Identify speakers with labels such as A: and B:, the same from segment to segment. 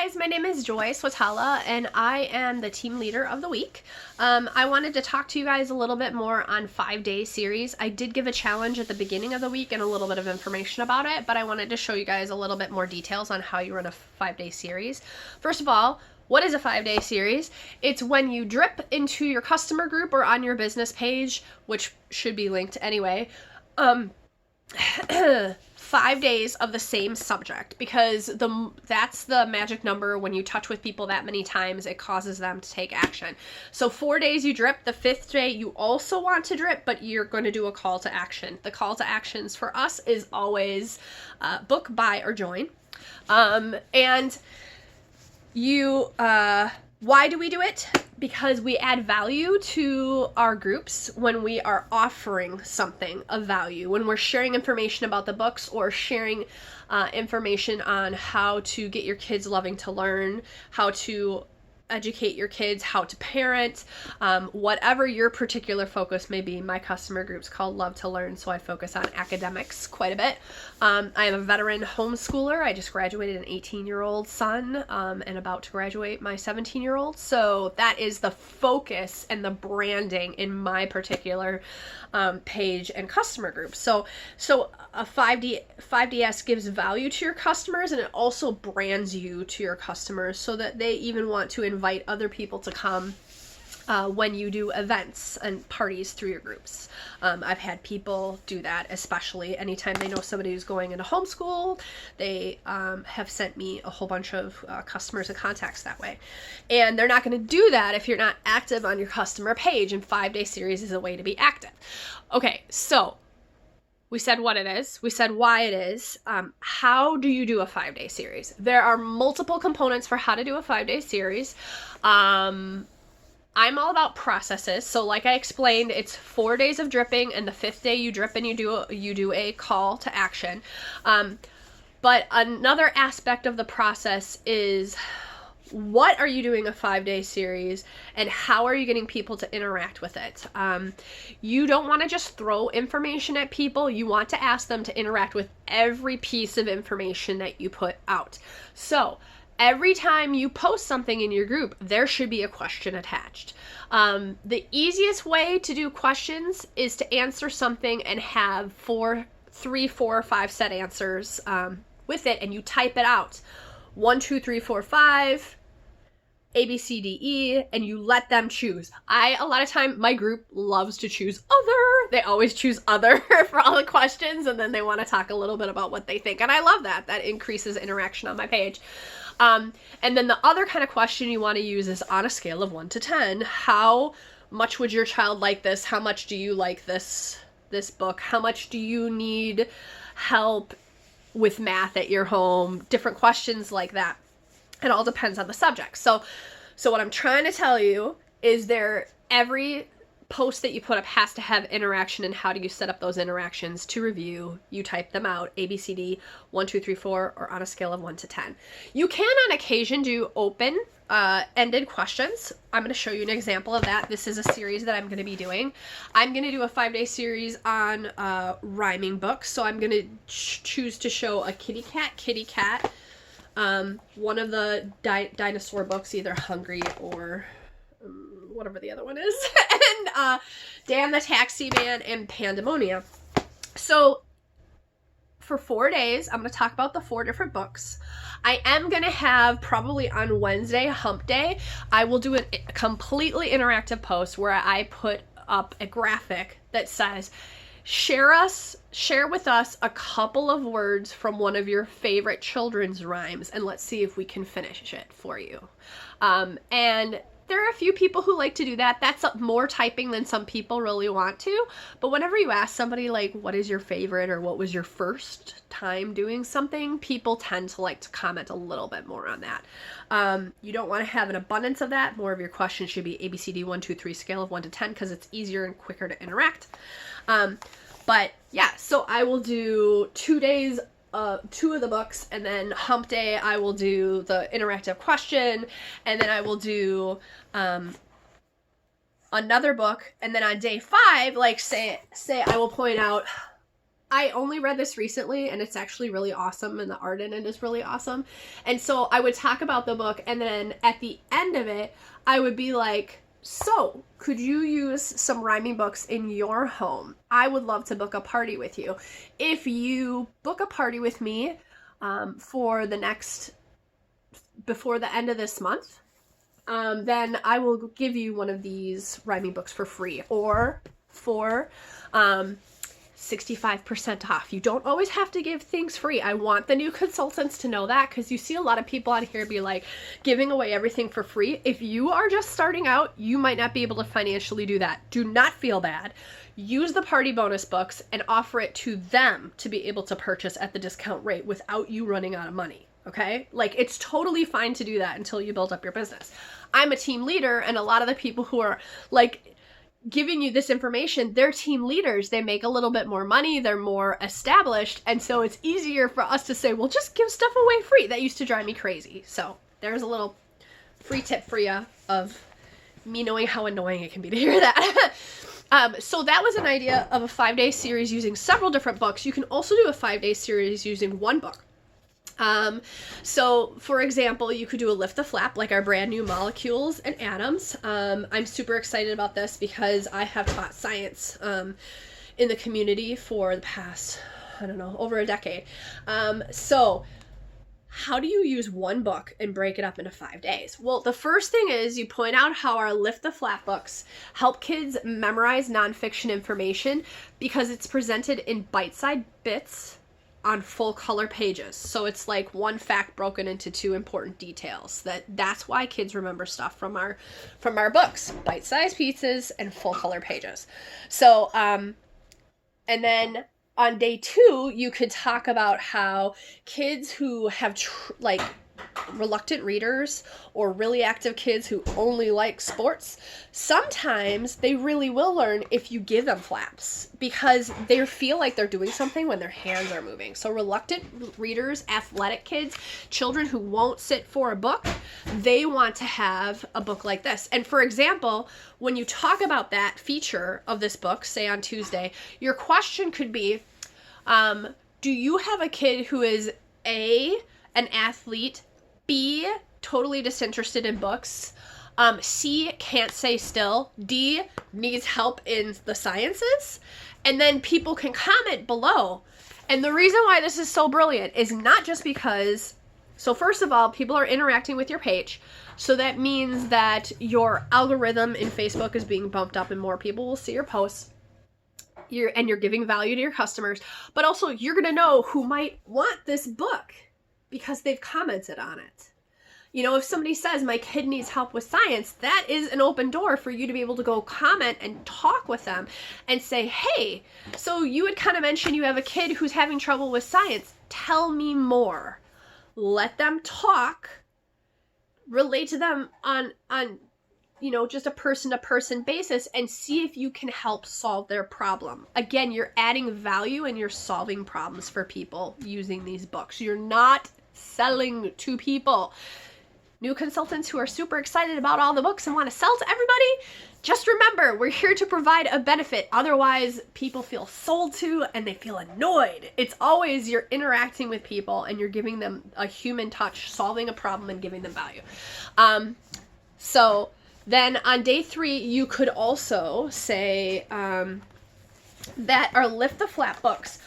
A: guys, my name is Joy Swatala and I am the team leader of the week. I wanted to talk to you guys a little bit more on 5-day series. I did give a challenge at the beginning of the week and a little bit of information about it, but I wanted to show you guys a little bit more details on how you run a 5-day series. First of all, what is a 5-day series? It's when you drip into your customer group or on your business page, which should be linked anyway, 5 days of the same subject, because that's the magic number. When you touch with people that many times, it causes them to take action. So 4 days you drip, the 5th day you also want to drip, but you're going to do a call to action. The call to actions for us is always book, buy, or join. And you, why do we do it? Because we add value to our groups when we are offering something of value, when we're sharing information about the books or sharing information on how to get your kids loving to learn, how to educate your kids, how to parent, whatever your particular focus may be. My customer group's called Love to Learn, so I focus on academics quite a bit. I am a veteran homeschooler. I just graduated an 18-year-old son and about to graduate my 17-year-old. So that is the focus and the branding in my particular page and customer group. So a 5DS gives value to your customers, and it also brands you to your customers so that they even want to invite other people to come when you do events and parties through your groups. I've had people do that, especially anytime they know somebody who's going into homeschool. They have sent me a whole bunch of customers and contacts that way. And they're not going to do that if you're not active on your customer page, and 5-day series is a way to be active. Okay, so we said what it is. We said why it is. How do you do a 5-day series? There are multiple components for how to do a 5-day series. I'm all about processes. So like I explained, it's 4 days of dripping, and the 5th day you drip and you do a call to action. But another aspect of the process is, what are you doing a 5-day series, and how are you getting people to interact with it? You don't want to just throw information at people. You want to ask them to interact with every piece of information that you put out. So every time you post something in your group, there should be a question attached. The easiest way to do questions is to answer something and have 3, 4, or 5 set answers with it, and you type it out. 1, 2, 3, 4, 5, A, B, C, D, E, and you let them choose. A lot of time, my group loves to choose other. They always choose other for all the questions, and then they want to talk a little bit about what they think. And I love that. That increases interaction on my page. And then the other kind of question you want to use is on a scale of 1 to 10. How much would your child like this? How much do you like this book? How much do you need help with math at your home? Different questions like that. It all depends on the subject. So what I'm trying to tell you is every post that you put up has to have interaction, and how do you set up those interactions to review? You type them out, A, B, C, D, 1, 2, 3, 4, or on a scale of 1 to 10. You can on occasion do open-ended questions. I'm going to show you an example of that. This is a series that I'm going to be doing. I'm going to do a 5-day series on rhyming books. So I'm going to choose to show a kitty cat, one of the dinosaur books, either Hungry or whatever the other one is, and Dan the Taxi Man and Pandemonium. So for 4 days, I'm going to talk about the 4 different books. I am going to have, probably on Wednesday, Hump Day, I will do a completely interactive post where I put up a graphic that says, share with us a couple of words from one of your favorite children's rhymes, and let's see if we can finish it for you. And there are a few people who like to do that. That's more typing than some people really want to. But whenever you ask somebody, like, what is your favorite, or what was your first time doing something, people tend to like to comment a little bit more on that. You don't want to have an abundance of that. More of your questions should be ABCD 1, 2, 3, scale of 1 to 10, because it's easier and quicker to interact. But yeah, so I will do 2 days, 2 of the books, and then Hump Day I will do the interactive question, and then I will do another book, and then on day 5, like say I will point out I only read this recently, and it's actually really awesome, and the art in it is really awesome. And so I would talk about the book, and then at the end of it, I would be like, so, could you use some rhyming books in your home? I would love to book a party with you. If you book a party with me before the end of this month, then I will give you one of these rhyming books for free, or for 65% off. You don't always have to give things free. I want the new consultants to know that, because you see a lot of people on here be like giving away everything for free. If you are just starting out, you might not be able to financially do that. Do not feel bad. Use the party bonus books and offer it to them to be able to purchase at the discount rate without you running out of money. Okay? Like, it's totally fine to do that until you build up your business. I'm a team leader, and a lot of the people who are like giving you this information, they're team leaders. They make a little bit more money. They're more established. And so it's easier for us to say, well, just give stuff away free. That used to drive me crazy. So there's a little free tip for you of me knowing how annoying it can be to hear that. So that was an idea of a 5-day series using several different books. You can also do a 5-day series using one book. So for example, you could do a Lift the Flap, like our brand new Molecules and Atoms. I'm super excited about this because I have taught science, in the community for the past, over a decade. So how do you use one book and break it up into 5 days? Well, the first thing is you point out how our Lift the Flap books help kids memorize nonfiction information because it's presented in bite-sized bits on full color pages. So it's like one fact broken into 2 important details. That's why kids remember stuff from our books. Bite-sized pieces and full color pages. So and then on day 2, you could talk about how kids who have reluctant readers or really active kids who only like sports, sometimes they really will learn if you give them flaps because they feel like they're doing something when their hands are moving. So reluctant readers, athletic kids, children who won't sit for a book, they want to have a book like this. And for example, when you talk about that feature of this book, say on Tuesday, your question could be, do you have a kid who is A, an athlete, B, totally disinterested in books, C, can't stay still, D, needs help in the sciences? And then people can comment below. And the reason why this is so brilliant is not just because, so first of all, people are interacting with your page. So that means that your algorithm in Facebook is being bumped up and more people will see your posts. You're giving value to your customers, but also you're going to know who might want this book because they've commented on it. If somebody says my kid needs help with science, that is an open door for you to be able to go comment and talk with them and say, hey, so you had kind of mentioned you have a kid who's having trouble with science. Tell me more. Let them talk, relate to them on just a person-to-person basis and see if you can help solve their problem. Again, you're adding value and you're solving problems for people using these books. You're not selling to people. New consultants who are super excited about all the books and want to sell to everybody, just remember, we're here to provide a benefit. Otherwise, people feel sold to and they feel annoyed. It's always you're interacting with people and you're giving them a human touch, solving a problem and giving them value. So then on day 3, you could also say that our Lift the Flap books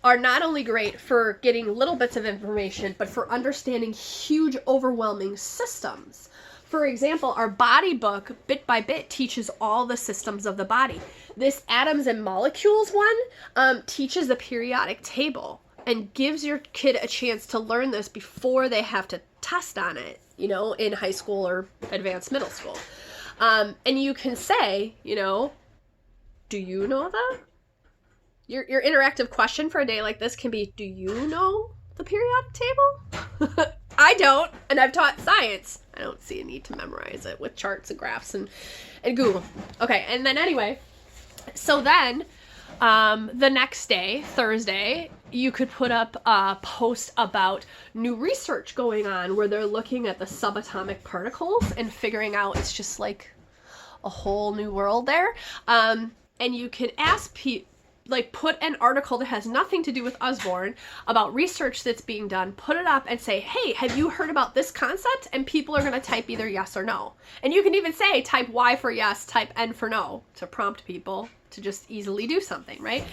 A: are not only great for getting little bits of information, but for understanding huge, overwhelming systems. For example, our body book, bit by bit, teaches all the systems of the body. This Atoms and Molecules one teaches the periodic table and gives your kid a chance to learn this before they have to test on it, in high school or advanced middle school. And you can say, do you know that? Your interactive question for a day like this can be, do you know the periodic table? I don't, and I've taught science. I don't see a need to memorize it with charts and graphs and Google. Okay, and then anyway, so then the next day, Thursday, you could put up a post about new research going on where they're looking at the subatomic particles and figuring out it's just like a whole new world there. And you can ask like put an article that has nothing to do with Usborne about research that's being done, put it up and say, hey, have you heard about this concept? And people are going to type either yes or no. And you can even say type Y for yes, type N for no, to prompt people to just easily do something, right?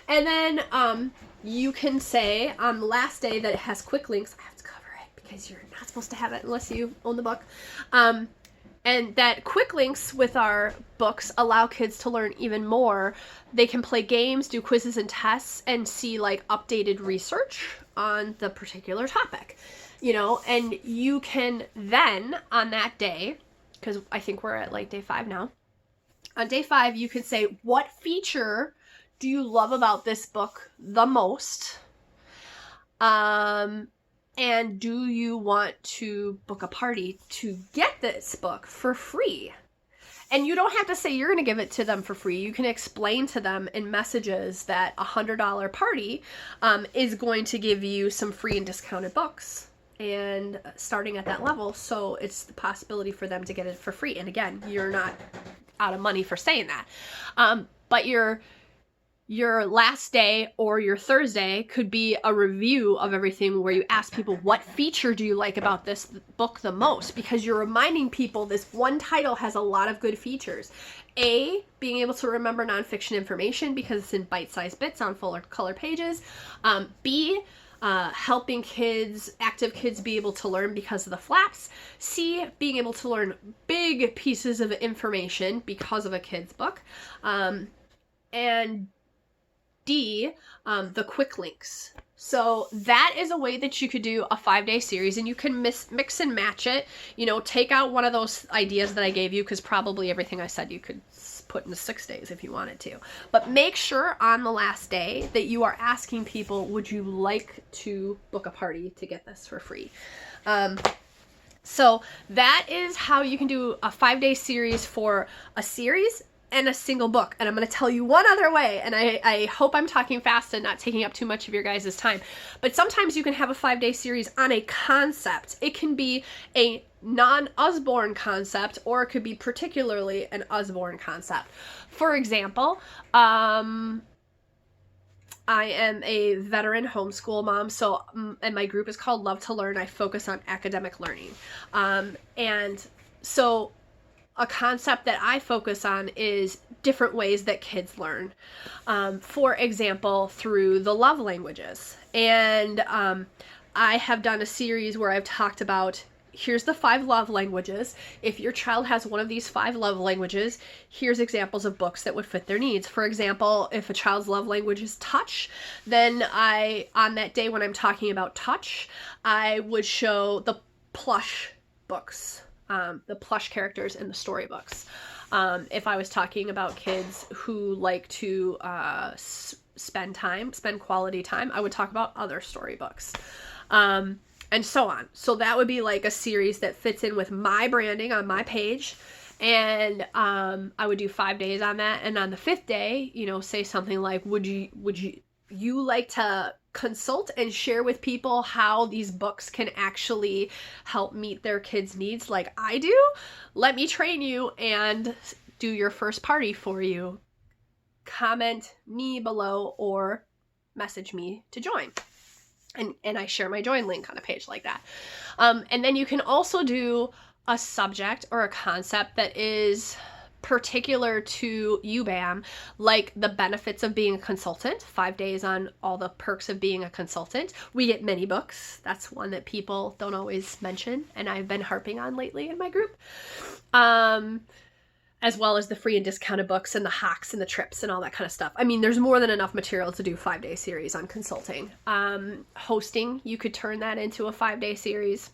A: And then you can say on the last day that it has quick links. I have to cover it because you're not supposed to have it unless you own the book. And that quick links with our books allow kids to learn even more. They can play games, do quizzes and tests, and see like updated research on the particular topic, you know, and you can then on that day, because I think we're at like day 5 now, on day 5, you can say, what feature do you love about this book the most? And do you want to book a party to get this book for free? And you don't have to say you're going to give it to them for free. You can explain to them in messages that a $100 party is going to give you some free and discounted books. And starting at that level, so it's the possibility for them to get it for free. And again, you're not out of money for saying that. But your last day or your Thursday could be a review of everything where you ask people, what feature do you like about this book the most? Because you're reminding people this one title has a lot of good features. A, being able to remember nonfiction information because it's in bite-sized bits on fuller color pages. B, helping kids, active kids, be able to learn because of the flaps. C, being able to learn big pieces of information because of a kid's book. And D, the quick links. So that is a way that you could do a 5-day series, and you can mix and match it. You know, take out one of those ideas that I gave you, because probably everything I said you could put into 6 days if you wanted to. But make sure on the last day that you are asking people, would you like to book a party to get this for free? So that is how you can do a 5-day series for a series and a single book. And I'm going to tell you one other way, and I hope I'm talking fast and not taking up too much of your guys' time. But sometimes you can have a 5-day series on a concept. It can be a non-Usborne concept, or it could be particularly an Usborne concept. For example, I am a veteran homeschool mom, so and my group is called Love to Learn. I focus on academic learning. And so a concept that I focus on is different ways that kids learn. For example, through the love languages. And I have done a series where I've talked about, here's the 5 love languages. If your child has one of these 5 love languages, here's examples of books that would fit their needs. For example, if a child's love language is touch, then on that day when I'm talking about touch, I would show the plush books. The plush characters in the storybooks. If I was talking about kids who like to spend quality time, I would talk about other storybooks. And so on. So that would be like a series that fits in with my branding on my page. And I would do 5 days on that. And on the 5th day, you know, say something like, would you like to consult and share with people how these books can actually help meet their kids' needs like I do? Let me train you and do your first party for you. Comment me below or message me to join. And I share my join link on a page like that. And then you can also do a subject or a concept that is particular to UBAM, like the benefits of being a consultant, 5 days on all the perks of being a consultant. We get mini books. That's one that people don't always mention, and I've been harping on lately in my group. As well as the free and discounted books and the hacks and the trips and all that kind of stuff. I mean, there's more than enough material to do 5-day series on consulting. Hosting, you could turn that into a 5-day series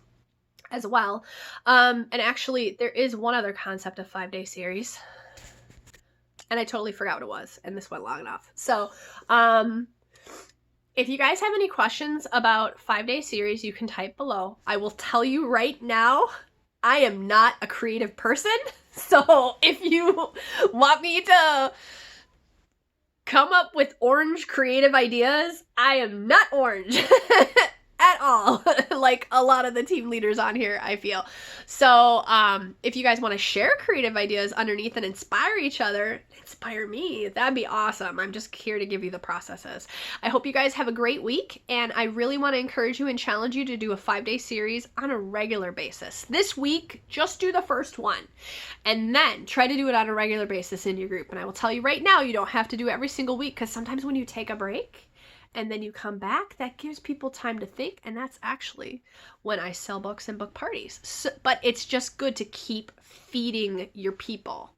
A: as well. And actually, there is one other concept of 5-day series. And I totally forgot what it was, and this went long enough. So, if you guys have any questions about 5-day series, you can type below. I will tell you right now, I am not a creative person. So if you want me to come up with orange creative ideas, I am not orange at at all, like a lot of the team leaders on here, I feel. So if you guys want to share creative ideas underneath and inspire each other, inspire me, that'd be awesome. I'm just here to give you the processes. I hope you guys have a great week, and I really want to encourage you and challenge you to do a 5-day series on a regular basis. This week, just do the first one, and then try to do it on a regular basis in your group. And I will tell you right now, you don't have to do it every single week, because sometimes when you take a break and then you come back, that gives people time to think, and that's actually when I sell books and book parties. So, but it's just good to keep feeding your people.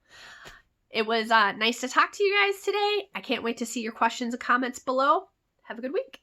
A: It was nice to talk to you guys today. I can't wait to see your questions and comments below. Have a good week.